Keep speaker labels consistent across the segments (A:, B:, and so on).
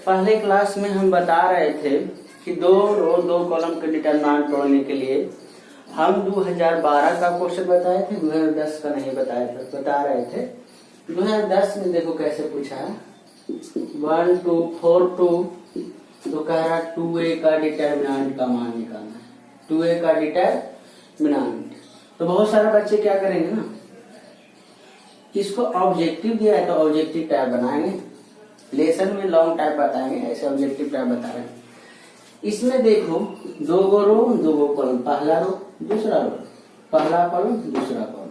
A: पहले क्लास में हम बता रहे थे कि 2 रो 2 कॉलम के डिटरमिनेंट तोड़ने के लिए हम 2012 का क्वेश्चन बताए थे, 2010 का नहीं बताए थे, बता रहे थे। 2010 में देखो कैसे पूछा है, 1 2 4 2, तो कह रहा 2a का डिटरमिनेंट का मान निकालना है, 2a का डिटरमिनेंट। तो बहुत सारे बच्चे क्या करेंगे ना, इसको ऑब्जेक्टिव दिया है तो ऑब्जेक्टिव टाइप बनाएंगे, लेसन में लॉन्ग टाइप बताएंगे, ऐसे ऑब्जेक्टिव टाइप बता रहे हैं। इसमें देखो 2 गो रो 2 गो कॉलम, पहला रो दूसरा रो, पहला कॉलम दूसरा कॉलम।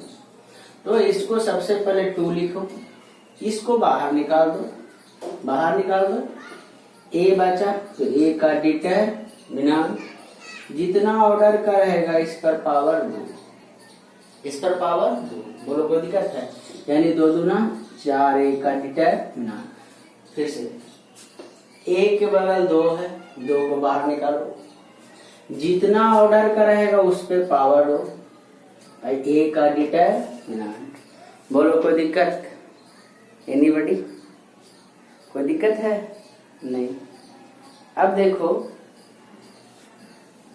A: तो इसको सबसे पहले 2 लिखो, इसको बाहर निकाल दो, बाहर निकाल दो, ए बचा तो ए का डिटरमिनेंट जितना ऑर्डर का रहेगा इस पर पावर 2, इस पर पावर 2। बोलो कोई दिक्कत है? यानी 2 दूना 4 ए का डिटरमिनेंट। फिर से ए के बगल 2 है, 2 को बाहर निकालो, जितना ऑर्डर का रहेगा उस पे पावर 2, ए का डिटरमिनेंट। बोलो कोई दिक्कत? एनीबॉडी? कोई दिक्कत है? नहीं। अब देखो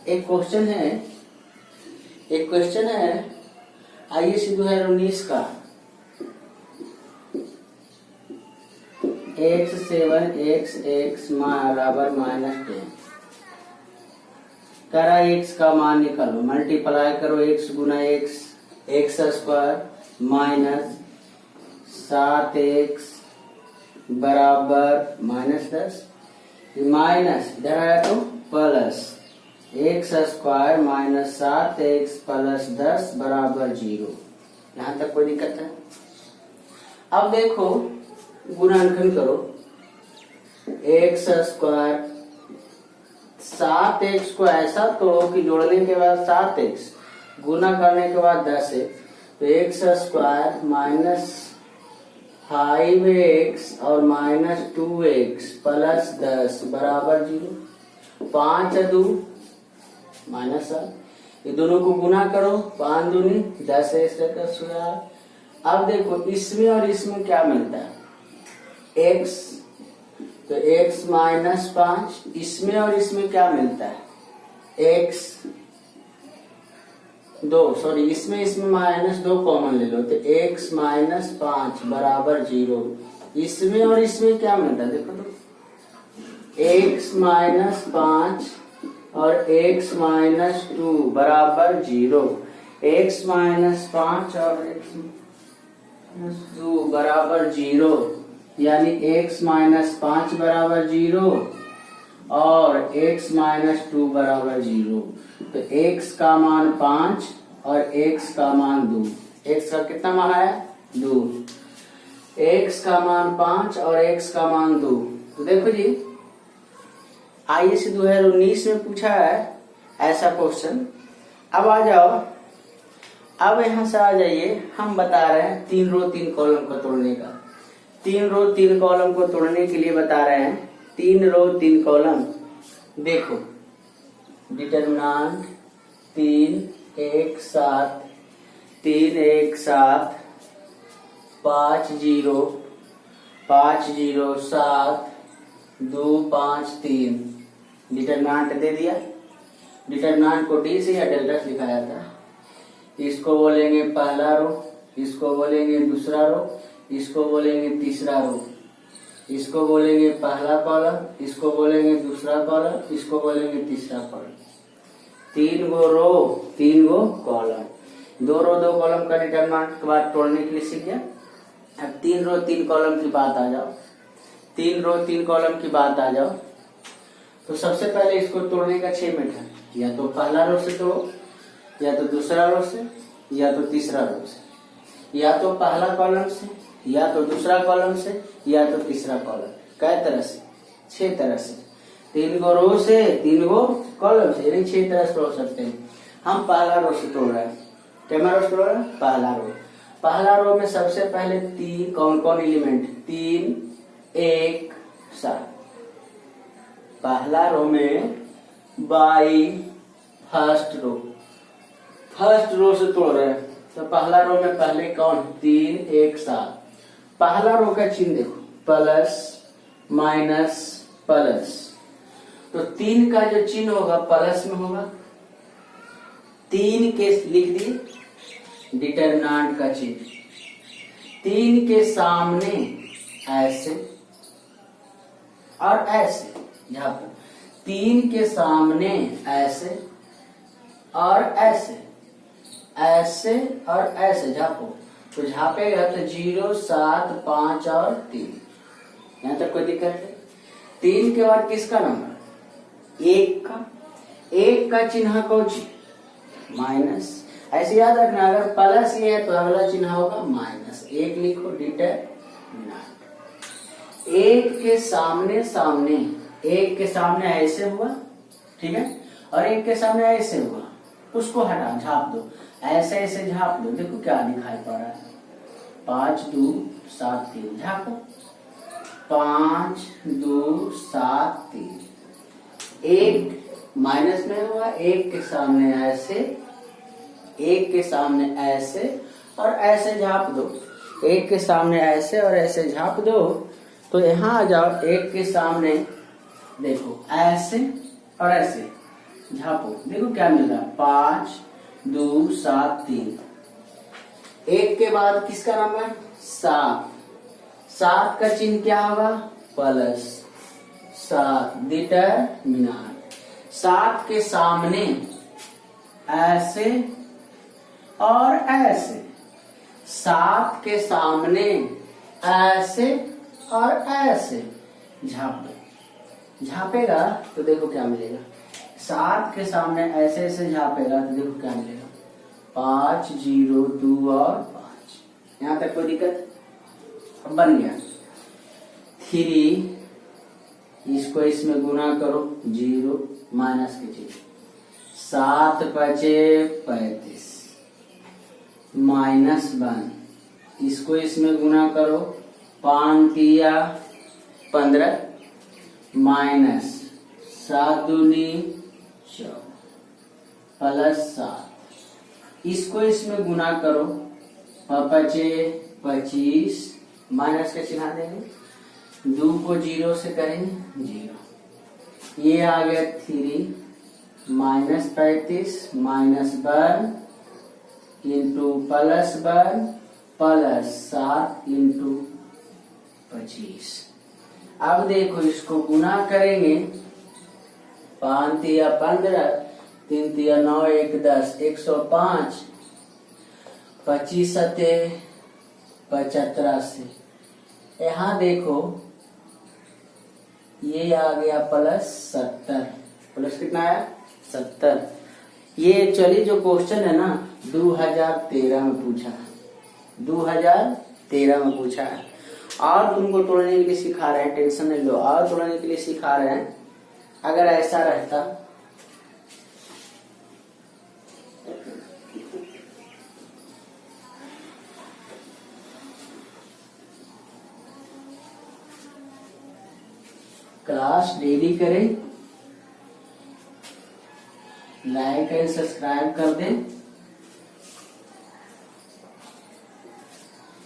A: एक क्वेश्चन है, एक क्वेश्चन है आईएससी 2019 का, x7 x बराबर -10 करा, x का मान निकालो, मल्टीप्लाई करो x गुना x स्क्वायर माइनस 7x बराबर -10, माइनस इधर आया तो plus x square minus 7x plus 10 बराबर 0। यहां तक कोई दिक्कत है? अब देखो गुणांकन करो, x स्क्वायर 7x को ऐसा तोड़ो कि जोड़ने के बाद 7x गुना करने के बाद 10 है, तो x स्क्वायर माइनस 5x और माइनस 2x प्लस 10 बराबर 0। 5 2 माइनस 7, ये दोनों को गुना करो, 5 दूनी 10 है, इसका 10। अब देखो इसमें और इसमें क्या मिलता है, x, तो x माइनस 5, इसमें और इसमें क्या मिलता है, x 2, सॉरी इसमें माइनस 2 कॉमन ले लो, तो x माइनस 5 बराबर 0। इसमें और इसमें क्या मिलता है, देखो तो x माइनस 5 और x माइनस 2 बराबर 0, x माइनस 5 और x माइनस 2 बराबर 0, यानी x माइनस 5 बराबर 0 और x माइनस 2 बराबर 0। तो x का मान 5 और x का मान 2, x का कितना मान आया 2, x का मान 5 और x का मान 2। तो देखो जी आईएससी 2019 में पूछा है ऐसा क्वेश्चन। अब आ जाओ, अब यहां से आ जाइए, हम बता रहे हैं 3 रो 3 कॉलम को तोड़ने का। 3 रो 3 कॉलम को तोड़ने के लिए बता रहे हैं, 3 रो 3 कॉलम। देखो डिटरमिनेंट 3 1 7 3 1 7 5 0 5 0 7 2 5 3, डिटरमिनेंट दे दिया। डिटरमिनेंट को डी से या डेल्टा से लिखाया था। इसको बोलेंगे पहला रो, इसको बोलेंगे दूसरा रो, इसको बोलेंगे तीसरा रो, इसको बोलेंगे पहला कॉलम, इसको बोलेंगे दूसरा कॉलम, इसको बोलेंगे तीसरा कॉलम। 3 गो रो 3 गो कॉलम, 2 रो 2 कॉलम का डिटरमिनेंट के बाद तोड़ने के लिए सीख गया। अब 3 रो 3 कॉलम की बात आ जाओ, 3 रो 3 कॉलम की बात आ जाओ, तो सबसे पहले इसको तोड़ने का 6 मेथड, या तो पहला रो से तोड़ो, या तो दूसरा रो से, या तो तीसरा रो से, या तो पहला कॉलम से, या तो दूसरा कॉलम से, या तो तीसरा कॉलम। कै तरह से? 6 तरह से। 3 गो रो से 3 गो कॉलम से, यानी 6 तरह से तोड़ सकते हैं। हम पहला रो से तोड़ रहे हैं। कैमरा रो से तोड़ रहे हैं? पहला रो। पहला रो में सबसे पहले 3 कौन कौन एलिमेंट, 3 1 7। पहला रो में बाई फर्स्ट रो से तोड़ रहे हैं। तो पहला रो में पहले कौन, 3 1 7। पहला रो का चिन्ह देखो, प्लस माइनस प्लस। तो 3 का जो चिन्ह होगा प्लस में होगा। 3 के लिख दिए डिटरमिनेंट का चिन्ह। 3 के सामने ऐसे और ऐसे, यहाँ पर 3 के सामने ऐसे और ऐसे, ऐसे और ऐसे झापो। तो झापेगा तो 0, 7, 5 और 3। यहां तक कोई दिक्कत है? 3 के बाद किसका नंबर? 1 का। 1 का चिन्ह कौन सी? माइनस। ऐसे याद रखना, अगर प्लस ये है तो अगला चिन्ह होगा माइनस। 1 लिखो डिटरमिनेंट। 1 के सामने सामने, 1 के सामने ऐसे हुआ, ठीक है, और 1 के सामने ऐसे हुआ, उसको हटा झाप दो, ऐसे ऐसे झाप दो। देखो क्या दिखाई पड़ रहा है, 5, 2, 7, 3 झापो। 5, 2, 7, 3। 1 माइनस में हुआ, 1 के सामने ऐसे, 1 के सामने ऐसे और ऐसे झाप दो। 1 के सामने ऐसे और ऐसे झाप दो। तो यहां आ जाओ, 1 के सामने देखो ऐसे और ऐसे झापो। देखो क्या मिल रहा है, 5, 2, 7, 3। 1 के बाद किसका नंबर? 7। 7 का चिन्ह क्या होगा? Plus 7 determinant. 7 के सामने ऐसे और ऐसे, 7 के सामने ऐसे और ऐसे झाप दो। झापेगा तो देखो क्या मिलेगा, 7 के सामने ऐसे ऐसे झापेगा तो देखो क्या मिलेगा, 5, 0, 2 और 5। यहां तक कोई दिक्कत? अब बन गया। 3, इसको इसमें गुना करो, 0 माइनस के चिन्ह, 7 बचे 35 माइनस 1, इसको इसमें गुना करो, 5 दिया 15 माइनस 7 दूनी 14 प्लस 7, इसको इसमें गुना करो, 25 माइनस का चिन्ह देंगे, 2 को 0 से करेंगे 0, ये आ गया 3 minus 35 minus 1 into plus 1 plus 7 into 25। अब देखो इसको गुना करेंगे, 5 तिया 15, 3 तिया 9, 1 10, 105, 25 सते 75। यहाँ देखो ये आ गया प्लस 70, प्लस कितना आया 70। ये एक्चुअली जो क्वेश्चन है ना 2013 में पूछा है, 2013 में पूछा है। और तुमको तोड़ने के लिए सिखा रहे हैं, टेंशन नहीं लो, और तोड़ने के लिए सिखा रहे हैं। अगर ऐसा रहता क्लास डेली करें, लाइक एंड सब्सक्राइब कर दें।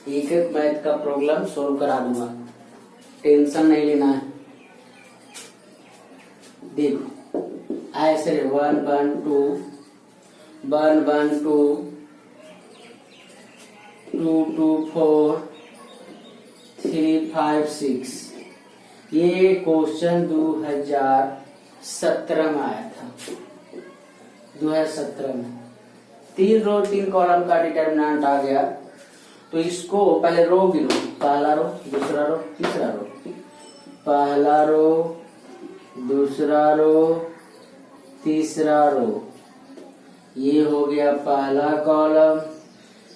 A: एक एक मैथ का प्रॉब्लम सोल्व करा दूंगा, टेंशन नहीं लेना है। देखो ऐसे 1 1 2 1 1 2 2 2 4 3 5 6। ये क्वेश्चन 2017 में आया था, 2017 में। 3 रो 3 कॉलम का डिटरमिनेंट आ गया। तो इसको पहले रो गिनो, पहला रो दूसरा रो तीसरा रो, पहला रो दूसरा रो तीसरा रो, ये हो गया पहला कॉलम,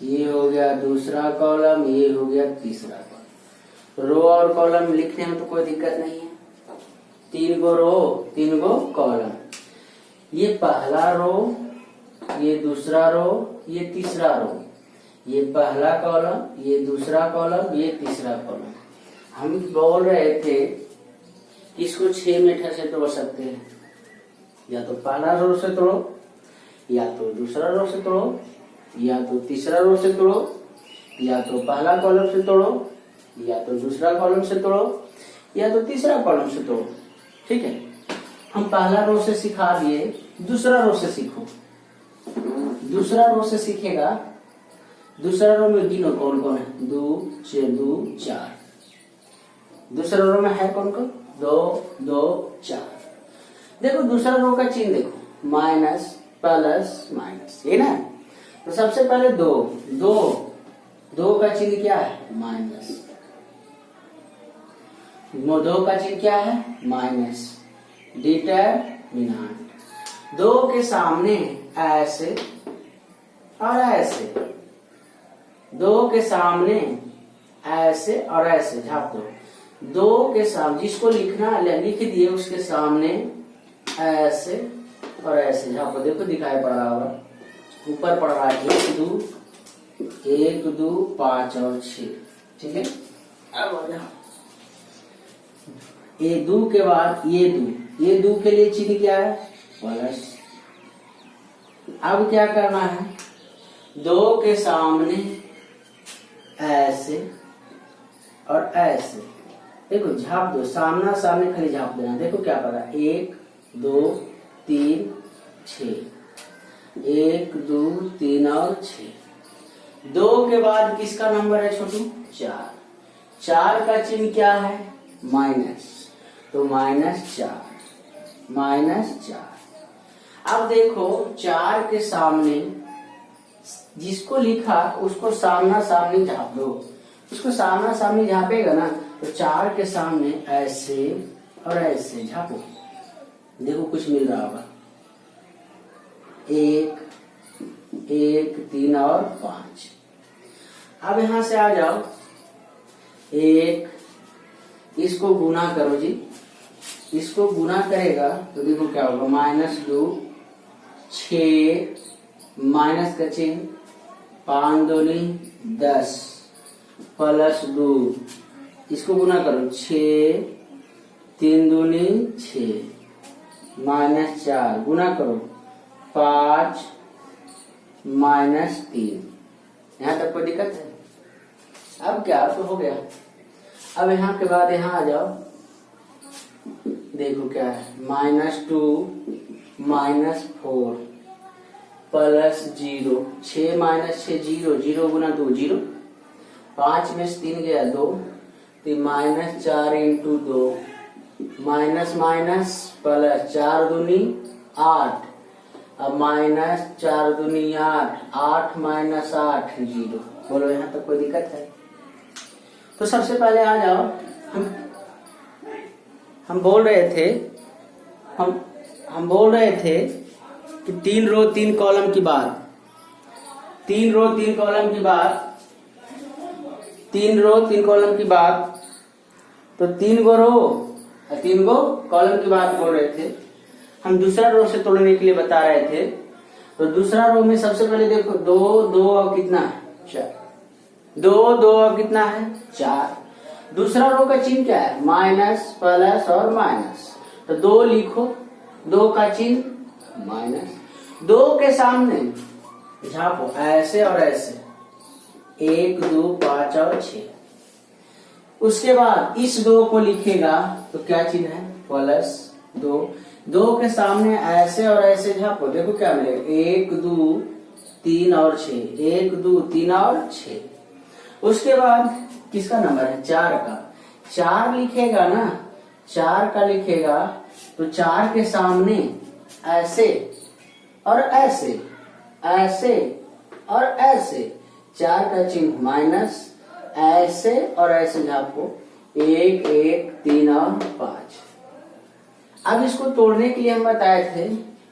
A: ये हो गया दूसरा कॉलम, ये हो गया तीसरा कॉलम। रो और कॉलम लिखने में तो कोई दिक्कत नहीं है, 3 गो रो 3 गो कॉलम। ये पहला रो, ये दूसरा रो, ये तीसरा रो, ये पहला कॉलम, ये दूसरा कॉलम, ये तीसरा कॉलम। हम बोल रहे थे कि इसको 6 मीटर से तोड़ सकते हैं, या तो पहला रो से तोड़ो, या तो दूसरा रो से तोड़ो, या तो तीसरा रो से तोड़ो, या तो पहला कॉलम से तोड़ो, या तो दूसरा कॉलम से तोड़ो या तो तीसरा कॉलम से तोड़ो। ठीक है, हम पहला रो से सिखा दिए, दूसरा रो से सीखो। दूसरा रो से सीखेगा, दूसरा रो में गिनो कौन कौन है, 2 2 4। दूसरा रो में है कौन कौन, 2 2 4। देखो दूसरा रो का चिन्ह देखो, माइनस प्लस माइनस, ये ना। तो सबसे पहले 2 2 2 का चिन्ह क्या है, माइनस। 2 का चिन्ह क्या है, माइनस। डिटरमिनेंट 2 के सामने ऐसे और ऐसे, 2 के सामने ऐसे और ऐसे झाप दो। 2 के सामने जिसको लिखना लिख दिए उसके सामने ऐसे और ऐसे झापो। देखो दिखाई पड़ रहा होगा, ऊपर पड़ रहा है 1 2 5 और 6। ठीक है, अब आ जाओ। ये 2 के बाद ये 2 के लिए चिन्ह क्या है, प्लस। अब क्या करना है, 2 के सामने ऐसे और ऐसे, देखो झाप दो, सामना सामने खाली झाप देना। देखो क्या कर रहा है, 1 2 3 6, 1 2 3 और 6। 2 के बाद किसका नंबर है छोटू, 4। 4 का चिन्ह क्या है, माइनस। तो -4। अब देखो 4 के सामने जिसको लिखा उसको सामना सामने झाप दो। उसको सामना सामने झापेगा ना, तो 4 के सामने ऐसे और ऐसे झापो। देखो कुछ मिल रहा होगा, 1 1 3 और 5। अब यहां से आ जाओ, 1 इसको गुना करो जी, इसको गुना करेगा तो देखो क्या होगा, -2 6 माइनस का चिन्ह, 5 दूनी 10 प्लस 2, इसको गुना करो 6 3 दूनी 6 -4 गुना करो 5 -3। यहाँ तक कोई दिक्कत है? अब क्या तो हो गया। अब यहाँ के बाद यहाँ आ जाओ, देखो क्या है, -2 -4 प्लस 0, 6 6 0 0 गुना 2 0, 5 में से 3 गया 2, तो -4 इंटू 2, माइनस माइनस प्लस 4 दूनी 8, अब -4 दूनी 8, 8 -8 0। बोलो यहाँ तक कोई दिक्कत है? तो सबसे पहले आ जाओ, हम बोल रहे थे, हम बोल रहे थे कि 3 रो 3 कॉलम की बात, 3 रो 3 कॉलम की बात, 3 रो 3 कॉलम की बात। तो 3 गो रो 3 गो कॉलम की बात बोल रहे थे। हम दूसरा रो से तोड़ने के लिए बता रहे थे। तो दूसरा रो में सबसे पहले देखो 2 2 और कितना है, 4। 2 2 और कितना है, 4। दूसरा रो का चिन्ह क्या है, माइनस प्लस और माइनस। तो 2 लिखो, 2 का चिन्ह माइनस। 2 के सामने झापो ऐसे और ऐसे, 1 2 5 और 6। उसके बाद इस 2 को लिखेगा तो क्या चिन्ह है, प्लस 2। 2 के सामने ऐसे और ऐसे झापो, देखो क्या मिलेगा, 1 2 3 और 6, 1 2 3 और 6। उसके बाद किसका नंबर है, 4 का। 4 लिखेगा ना, 4 का लिखेगा तो 4 के सामने ऐसे और ऐसे, ऐसे और ऐसे, 4 का चिन्ह माइनस, ऐसे और ऐसे झापो, 1 1 3 और 5। अब इसको तोड़ने के लिए हम बताए थे,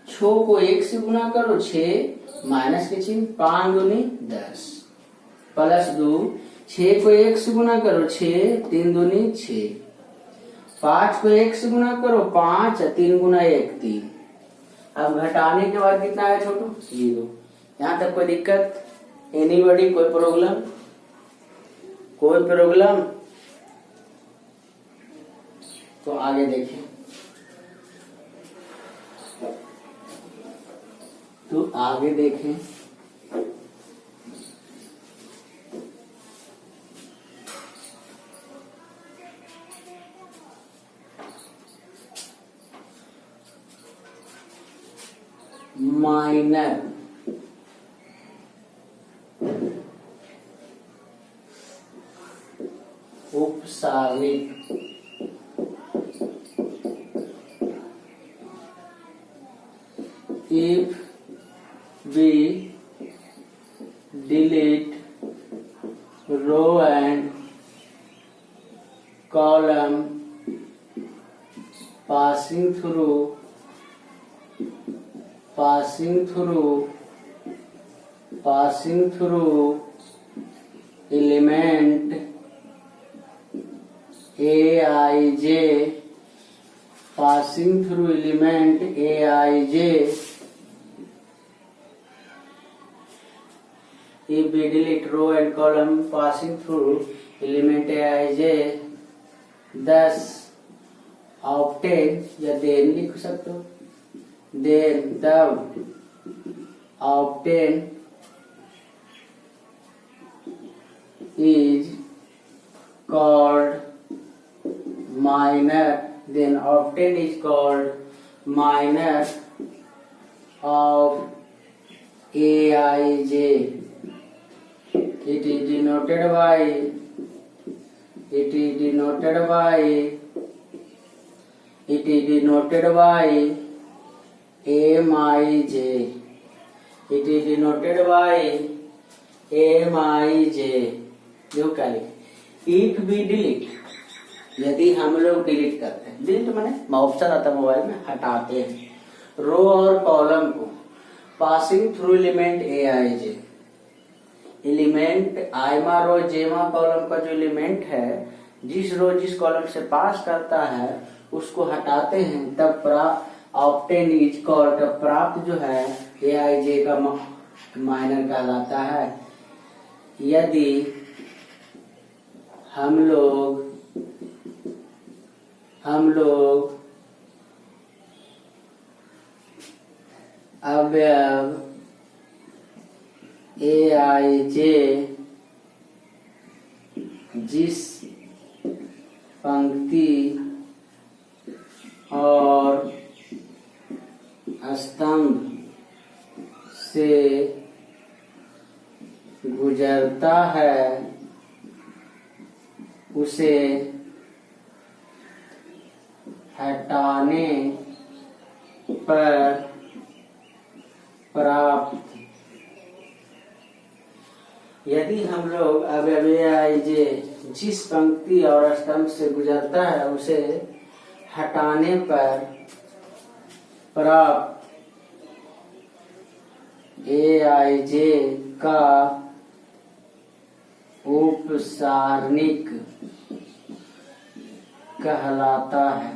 A: 6 को 1 से गुना करो 6 माइनस के चिन्ह, 5 दूनी 10 प्लस 2, 6 को 1 से गुना करो 6 3 दूनी 6, 5 को 1 से गुना करो 5, 3 गुना 1 3। अब घटाने के बाद कितना है छोटू, 0। यहाँ तक कोई दिक्कत, एनीबॉडी, कोई प्रॉब्लम, कोई प्रॉब्लम? तो आगे देखें, तो आगे देखें, minor उपसारिक if we delete row and column passing through element aij, passing through element aij, if we delete row and column passing through element aij, thus obtain, या then लिख सकते हो, then तब obtain is called minor, then obtain is called minor of aij. It is denoted by mij. It is denoted by mij. जो क्या लिखे, if we delete, यदि हम लोग डिलीट करते हैं, डिलीट माने ऑप्शन आता है मोबाइल में, हटाते हैं रो और कॉलम को passing through element aij, element आयमा रो जेमा कॉलम का जो एलिमेंट है, जिस रो जिस कॉलम से पास करता है उसको हटाते हैं, तब ऑब्टेन इज कॉल्ड, प्राप्त जो है aij का माइनर कहलाता है। यदि हम लोग अवयव aij जिस पंक्ति और स्तंभ से गुजरता है उसे हटाने पर प्राप्त, यदि हम लोग अवयव aij जिस पंक्ति और स्तंभ से गुजरता है उसे हटाने पर प्राप्त aij का उपसारणिक कहलाता है।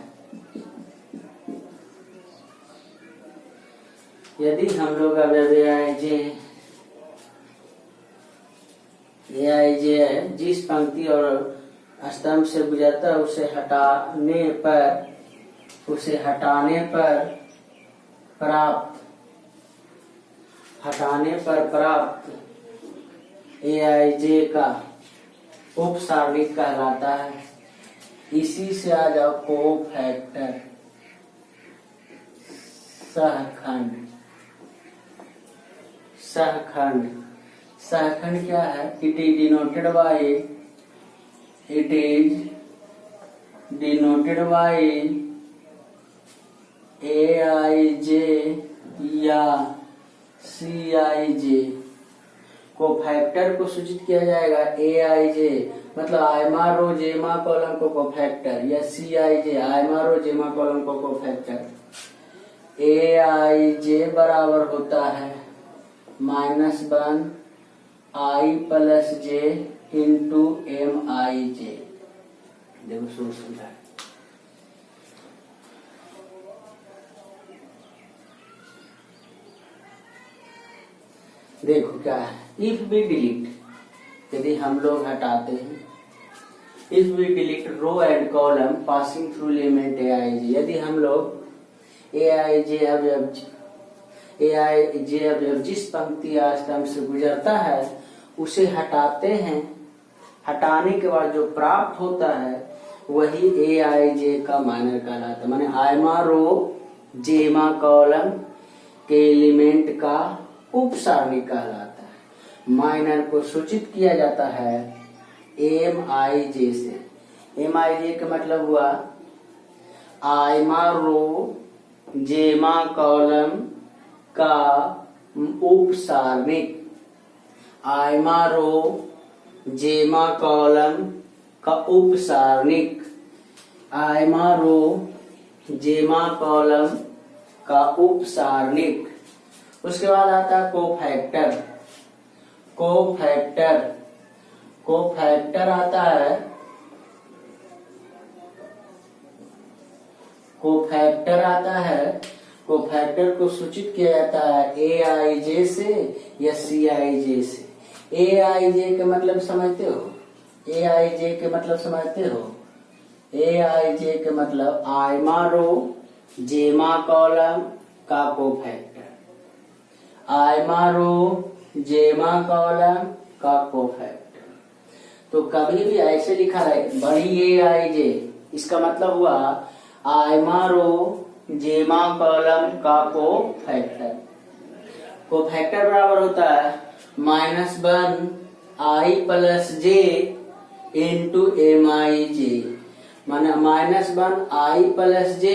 A: यदि हम लोग अवयव aij जिस पंक्ति और स्तंभ से गुजरता है उसे हटाने पर प्राप्त aij का उपसारणिक कहलाता है। इसी से आ जाओ कोफैक्टर, सहखंड क्या है? It is denoted by aij या cij। कोफैक्टर को सूचित किया जाएगा aij, मतलब आयमा रो जेमा कॉलम को कोफैक्टर, या cij आयमा रो जेमा कॉलम को कोफैक्टर। aij बराबर होता है -1 i + j इंटू mij। देखो सोच समझा, देखो क्या है, इफ वी डिलीट, यदि हम लोग हटाते हैं, if we delete row and column passing through element aij, यदि हम लोग aij अवयव जिस पंक्ति या स्तंभ से गुजरता है उसे हटाते हैं, हटाने के बाद जो प्राप्त होता है वही aij का माइनर कहलाता है। माने आयमा रो जेमा कॉलम के एलिमेंट का उप सारणी कहलाता है। माइनर को सूचित किया जाता है MIJ से। MIJ का मतलब हुआ आयमा रो जेमा कॉलम का उप सारणिक। आयमा रो जेमा कॉलम का उप सारणिक। आयमा रो जेमा कॉलम का उप सारणिक। उसके बाद आता है कोफैक्टर। कोफैक्टर कोफैक्टर आता है। कोफैक्टर आता है। कोफैक्टर को सूचित किया जाता है AIJ से या CIJ से। AIJ के मतलब समझते हो? AIJ के मतलब समझते हो? AIJ के मतलब आयमा रो जेमा कॉलम का कोफैक्टर। आयमा रो जेमा कॉलम का कोफैक्टर। तो कभी भी ऐसे लिखा है बड़ी AIJ, इसका मतलब हुआ आयमा रो जेमा कॉलम का कोफैक्टर। कोफैक्टर बराबर होता है -1 I + J इंटू MIJ। माना -1 I + J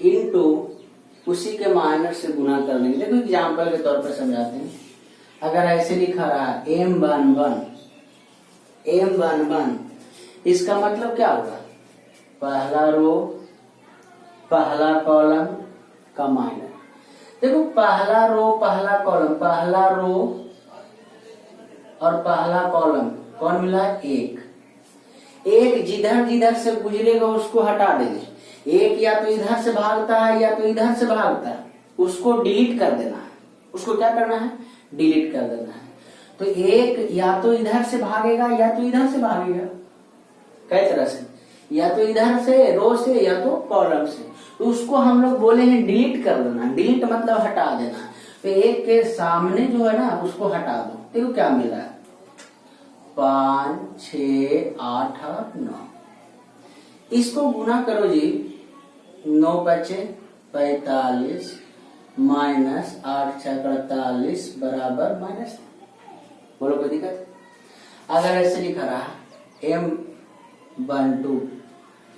A: इंटू उसी के माइनस से गुना कर लेंगे। देखो एग्जाम्पल के तौर पर समझाते हैं। अगर ऐसे लिखा रहा है M11 इसका मतलब क्या होगा? पहला रो पहला कॉलम का माइनस। देखो पहला रो पहला कॉलम, पहला रो और पहला कॉलम कौन मिला? एक जिधर जिधर से गुजरेगा उसको हटा देंगे। एक या तो इधर से भागता है या तो इधर से भागता है, उसको डिलीट कर देना है। उसको क्या करना है? डिलीट कर देना है। तो एक या तो इधर से भागेगा या तो इधर से भागेगा। कई तरह से, या तो इधर से रो से या तो कॉलम से। तो उसको हम लोग बोले हैं डिलीट कर देना। डिलीट मतलब हटा देना। तो एक के सामने जो है ना उसको हटा दो। देखो क्या मिला है? 5 6 8 और 9। इसको गुना करो जी। 9 × 5 = 45 -8 × 6 = 48 बराबर -। बोलो कोई दिक्कत? अगर ऐसे लिखा रहा M12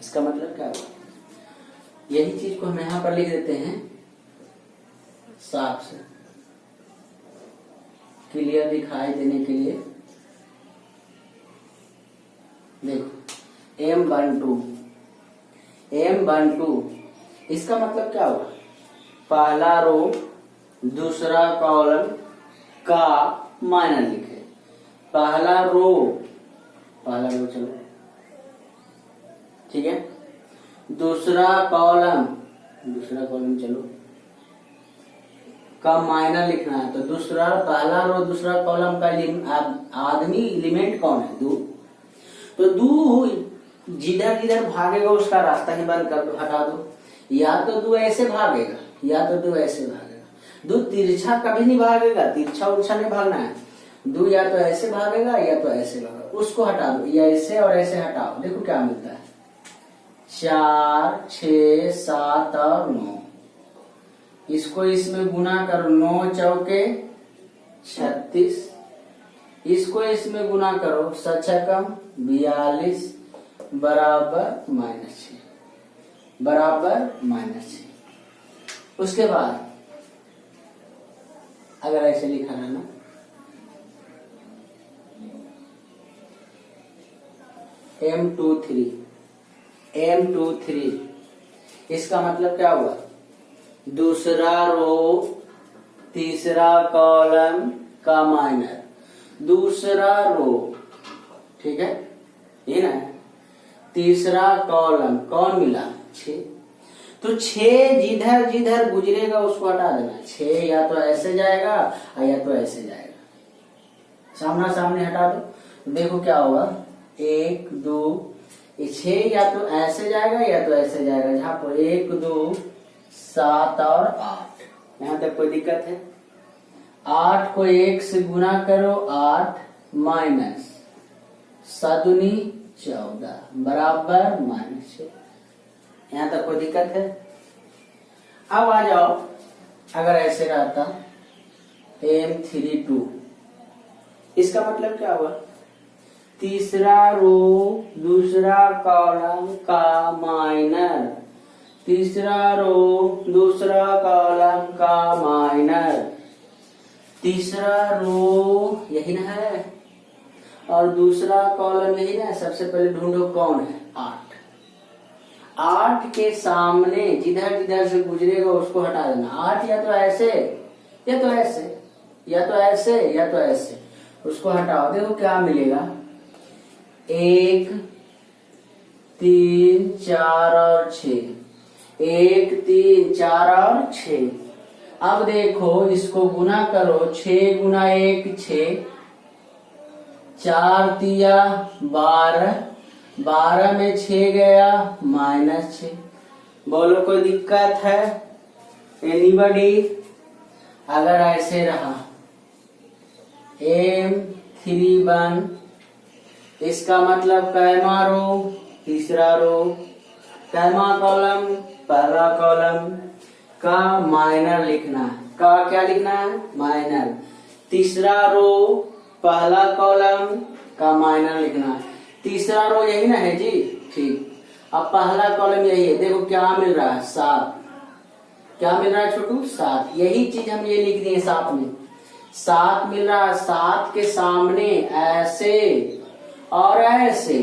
A: इसका मतलब क्या हुआ? यही चीज को हम यहां पर लिख देते हैं साफ से, क्लियर दिखाई देने के लिए। देखो M12 इसका मतलब क्या हुआ? पहला रो दूसरा कॉलम का माइनर लिखे। पहला रो चलो ठीक है। दूसरा कॉलम चलो का माइनर लिखना है। तो दूसरा पहला रो दूसरा कॉलम का आदमी एलिमेंट कौन है? 2। तो 2 जिधर जिधर भागेगा उसका रास्ता ही बंद कर दो, हटा दो। या तो 2 ऐसे भागेगा या तो 2 ऐसे भागेगा। 2 तिरछा कभी नहीं भागेगा, तिरछा उरछा नहीं भागना है। 2 या तो ऐसे भागेगा या तो ऐसे भागेगा। उसको हटा दो, या ऐसे और ऐसे हटाओ। देखो क्या मिलता है? 4 6 7 और 9। इसको इसमें गुना करो। 9 चौके 36। इसको इसमें गुना करो 6 × 42 बराबर -6 बराबर -6। उसके बाद अगर ऐसे लिखा है ना M23 इसका मतलब क्या हुआ? दूसरा रो तीसरा कॉलम का माइनर। दूसरा रो ठीक है ये ना। तीसरा कॉलम कौन मिला? 6। तो 6 जिधर जिधर गुजरेगा उसको हटा देना। 6 या तो ऐसे जाएगा या तो ऐसे जाएगा। सामना सामने हटा दो। देखो क्या होगा? 1 2 6 या तो ऐसे जाएगा या तो ऐसे जाएगा। जहां पर 1 2 7 और 8। यहां तक कोई दिक्कत है? 8 को 1 से गुना करो 8 माइनस 7 दूनी 14 बराबर -6। यहां तक कोई दिक्कत है? अब आ जाओ अगर ऐसे रहता M32, इसका मतलब क्या हुआ? तीसरा रो दूसरा कॉलम का माइनर, तीसरा रो दूसरा कॉलम का माइनर, तीसरा रो यही ना है और दूसरा कॉलम यही ना है। सबसे पहले ढूंढो कौन है? 8। 8 के सामने जिधर जिधर से गुजरेगा उसको हटा देना। 8 या तो ऐसे या तो ऐसे या तो ऐसे या तो ऐसे, उसको हटाओ। देखो क्या मिलेगा? 1 3 4 और 6, 1 3 4 और 6। अब देखो इसको गुना करो, 6 गुना 1 6, 4 तिया 12, 12 में 6 गया -6। बोलो कोई दिक्कत है? एनीबडी? अगर ऐसे रहा M31, इसका मतलब कैमा रो? तीसरा रो। कैमा कॉलम? पहला कॉलम का माइनर लिखना है। का क्या लिखना है? माइनर। तीसरा रो पहला कॉलम का माइनर लिखना है। तीसरा रो यही ना है जी? ठीक। अब पहला कॉलम यही है। देखो क्या मिल रहा है? 7। क्या मिल रहा है छोटू? 7। यही चीज हम ये लिख दिए साथ में। 7 मिल रहा है। 7 के सामने ऐसे और ऐसे,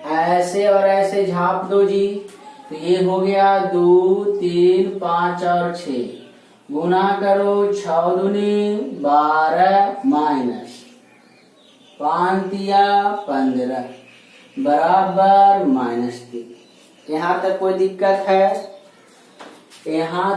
A: ऐसे और ऐसे झाप दो जी। तो ये हो गया 2 3 5 और 6। गुना करो 6 दूनी 12 माइनस 5 तिया 15 बराबर -3। यहाँ तक कोई दिक्कत है? यहाँ